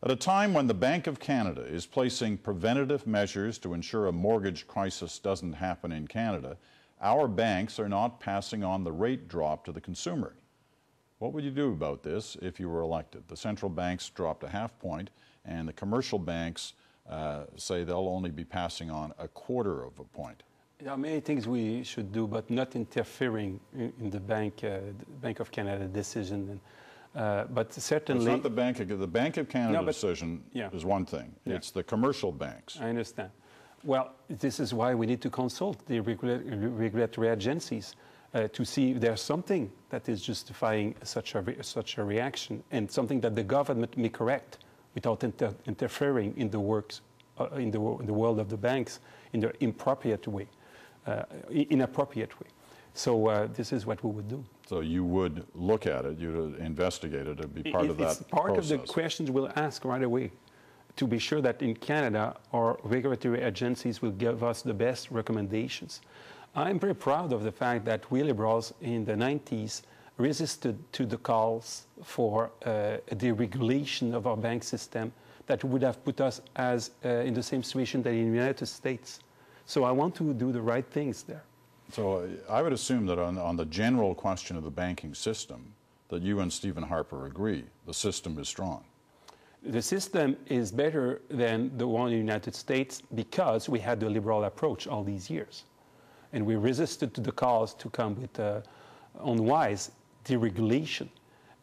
At a time when the Bank of Canada is placing preventative measures to ensure a mortgage crisis doesn't happen in Canada, our banks are not passing on the rate drop to the consumer. What would you do about this if you were elected? The central banks dropped a half point, and the commercial banks say they'll only be passing on a quarter of a point. There are many things we should do, but not interfering in the Bank of Canada decision. But certainly, it's not the Bank of Canada decision is one thing. Yeah. It's the commercial banks. I understand. Well, this is why we need to consult the regulatory agencies to see if there's something that is justifying such a reaction, and something that the government may correct without interfering in the works in the world of the banks in the inappropriate way. So this is what we would do. So you would look at it, you would investigate it, it'd be part of that process. It's part of the questions we'll ask right away, to be sure that in Canada, our regulatory agencies will give us the best recommendations. I'm very proud of the fact that we Liberals in the 90s resisted to the calls for deregulation of our bank system that would have put us in the same situation than in the United States. So I want to do the right things there. So I would assume that on the general question of the banking system, that you and Stephen Harper agree the system is strong. The system is better than the one in the United States because we had the liberal approach all these years. And we resisted to the calls to come with unwise deregulation.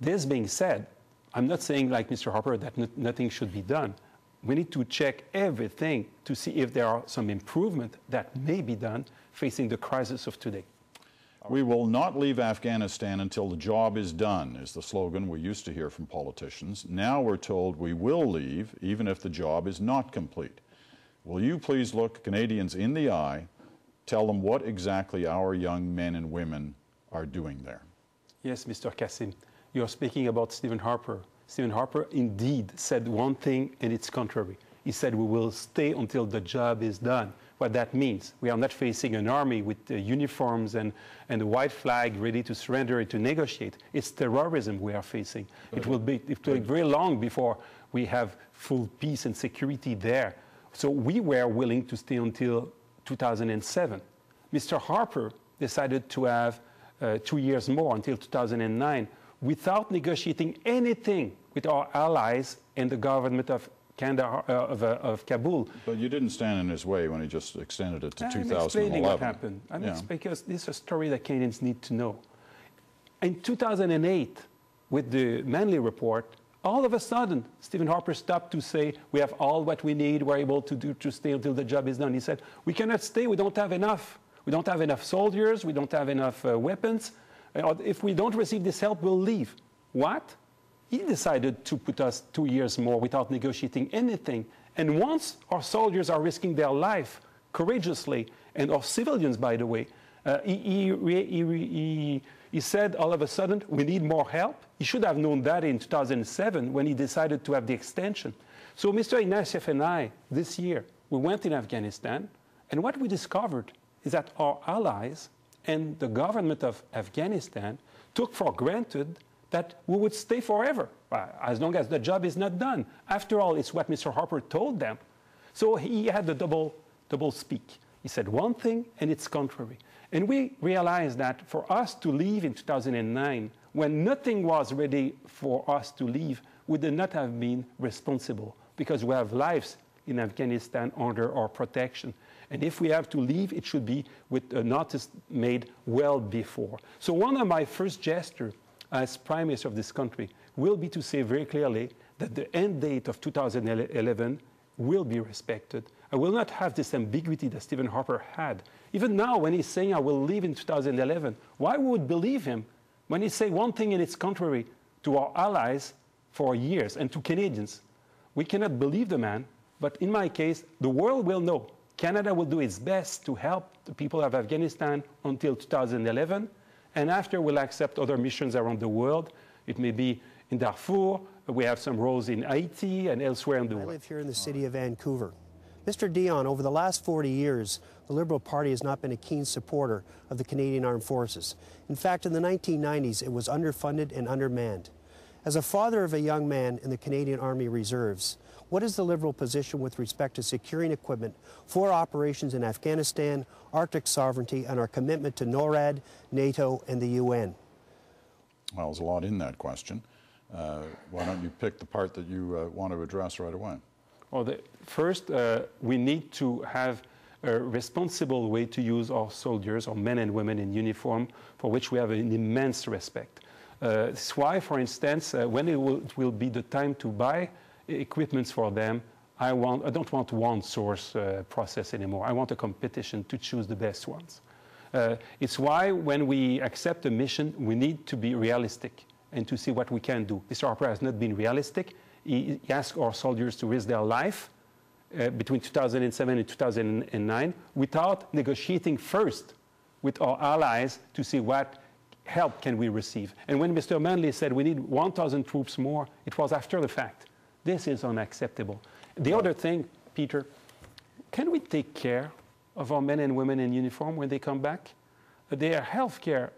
This being said, I'm not saying, like Mr. Harper, that nothing should be done. We need to check everything to see if there are some improvement that may be done facing the crisis of today. We will not leave Afghanistan until the job is done, is the slogan we used to hear from politicians. Now we're told we will leave even if the job is not complete. Will you please look Canadians in the eye, tell them what exactly our young men and women are doing there? Yes, Mr. Kassim, you're speaking about Stephen Harper. Stephen Harper indeed said one thing and it's contrary. He said we will stay until the job is done. What that means, we are not facing an army with uniforms and a white flag ready to surrender to negotiate. It's terrorism we are facing. It will take very long before we have full peace and security there. So we were willing to stay until 2007. Mr. Harper decided to have 2 years more until 2009 without negotiating anything with our allies and the government of Canada, of Kabul. But you didn't stand in his way when he just extended it to 2011. I'm explaining what happened. Because this is a story that Canadians need to know. In 2008, with the Manley Report, all of a sudden, Stephen Harper stopped to say, we have all what we need, we're able to stay until the job is done. He said, we cannot stay, we don't have enough. We don't have enough soldiers, we don't have enough weapons. If we don't receive this help, we'll leave. What? He decided to put us 2 years more without negotiating anything. And once our soldiers are risking their life courageously, and our civilians, by the way, he said all of a sudden, we need more help. He should have known that in 2007 when he decided to have the extension. So Mr. Ignatieff and I, this year, we went in Afghanistan, and what we discovered is that our allies and the government of Afghanistan took for granted that we would stay forever, as long as the job is not done. After all, it's what Mr. Harper told them. So he had the double speak. He said one thing, and it's contrary. And we realized that for us to leave in 2009, when nothing was ready for us to leave, we did not have been responsible, because we have lives in Afghanistan under our protection. And if we have to leave, it should be with a notice made well before. So one of my first gestures as Prime Minister of this country will be to say very clearly that the end date of 2011 will be respected. I will not have this ambiguity that Stephen Harper had. Even now, when he's saying I will leave in 2011, why would we believe him when he say one thing and it's contrary to our allies for years and to Canadians? We cannot believe the man, but in my case, the world will know. Canada will do its best to help the people of Afghanistan until 2011, and after we'll accept other missions around the world. It may be in Darfur, we have some roles in Haiti and elsewhere in the world. I live here in the city of Vancouver. Mr. Dion, over the last 40 years, the Liberal Party has not been a keen supporter of the Canadian Armed Forces. In fact, in the 1990s, it was underfunded and undermanned. As a father of a young man in the Canadian Army Reserves, what is the Liberal position with respect to securing equipment for operations in Afghanistan, Arctic sovereignty, and our commitment to NORAD, NATO, and the UN? Well, there's a lot in that question. Why don't you pick the part that you want to address right away? Well, first, we need to have a responsible way to use our soldiers, our men and women in uniform, for which we have an immense respect. That's why, for instance, when it will be the time to buy equipments for them, I don't want one source process anymore. I want a competition to choose the best ones. It's why when we accept a mission, we need to be realistic and to see what we can do. Mr. Harper has not been realistic. He asked our soldiers to risk their life between 2007 and 2009 without negotiating first with our allies to see what help can we receive. And when Mr. Manley said we need 1,000 troops more, it was after the fact. This is unacceptable. The other thing, Peter, can we take care of our men and women in uniform when they come back? Their healthcare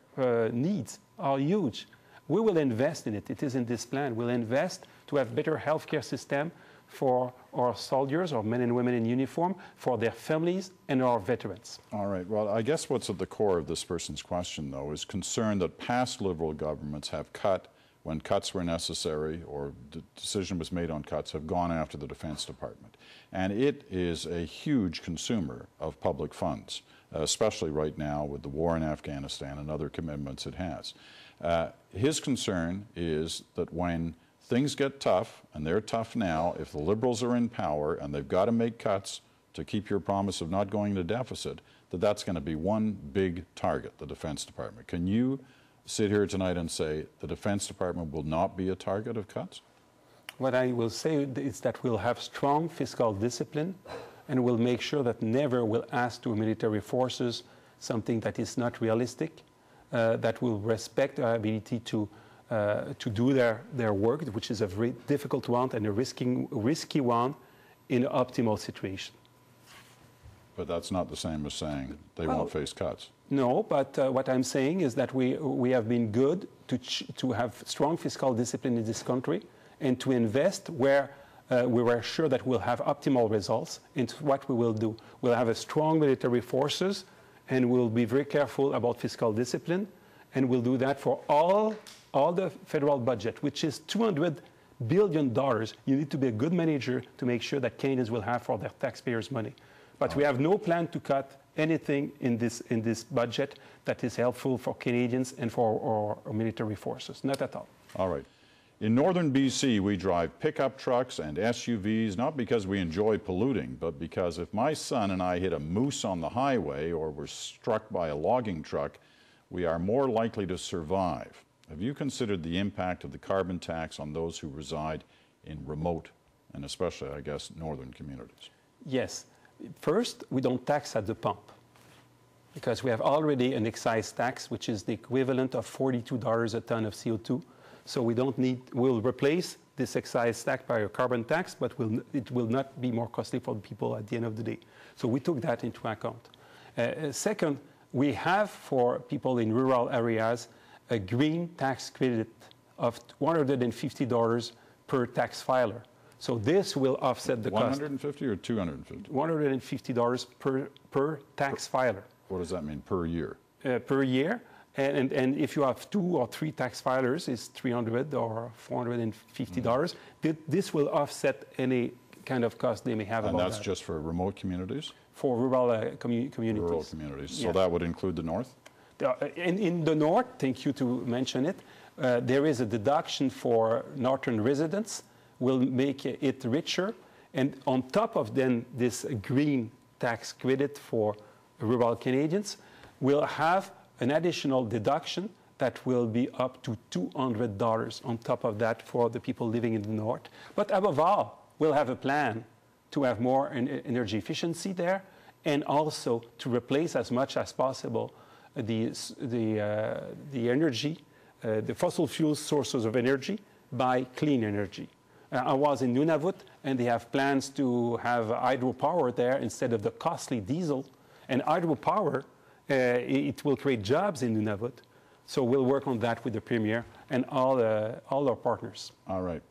needs are huge. We will invest in it. It is in this plan. We'll invest to have better healthcare system for our soldiers, our men and women in uniform, for their families and our veterans. All right. Well, I guess what's at the core of this person's question, though, is concern that past Liberal governments have cut when cuts were necessary or the decision was made on cuts, have gone after the Defense Department. And it is a huge consumer of public funds, especially right now with the war in Afghanistan and other commitments it has. His concern is that when things get tough, and they're tough now, if the Liberals are in power and they've got to make cuts to keep your promise of not going into deficit, that's going to be one big target, the Defense Department. Can you sit here tonight and say the Defense Department will not be a target of cuts? What I will say is that we'll have strong fiscal discipline and we'll make sure that never will ask to military forces something that is not realistic, that will respect our ability to do their work, which is a very difficult one and a risky one in an optimal situation. But that's not the same as saying they won't face cuts. No, but what I'm saying is that we have been good to have strong fiscal discipline in this country and to invest where we were sure that we'll have optimal results into what we will do. We'll have a strong military forces and we'll be very careful about fiscal discipline, and we'll do that for all the federal budget, which is $200 billion. You need to be a good manager to make sure that Canadians will have for their taxpayers' money. But we have no plan to cut anything in this budget that is helpful for Canadians and for our military forces. Not at all. All right. In northern BC, we drive pickup trucks and SUVs, not because we enjoy polluting, but because if my son and I hit a moose on the highway or were struck by a logging truck, we are more likely to survive. Have you considered the impact of the carbon tax on those who reside in remote and especially, I guess, northern communities? Yes. First, we don't tax at the pump because we have already an excise tax, which is the equivalent of $42 a ton of CO2. So we'll replace this excise tax by a carbon tax, but it will not be more costly for the people at the end of the day. So we took that into account. Second, we have for people in rural areas a green tax credit of $150 per tax filer. So this will offset the cost. $150 or $250? $150 per tax filer. What does that mean per year? Per year. And if you have 2 or 3 tax filers, it's $300 or $450. This will offset any kind of cost they may have about that. And that's just for remote communities? For rural communities. Rural communities. So yes. that would include the north? In the north, thank you to mention it, there is a deduction for northern residents, will make it richer. And on top of then this green tax credit for rural Canadians, we'll have an additional deduction that will be up to $200 on top of that for the people living in the north. But above all, we'll have a plan to have more energy efficiency there and also to replace as much as possible the energy, the fossil fuel sources of energy by clean energy. I was in Nunavut, and they have plans to have hydropower there instead of the costly diesel. And hydropower, it will create jobs in Nunavut, So we'll work on that with the Premier and all our partners. All right.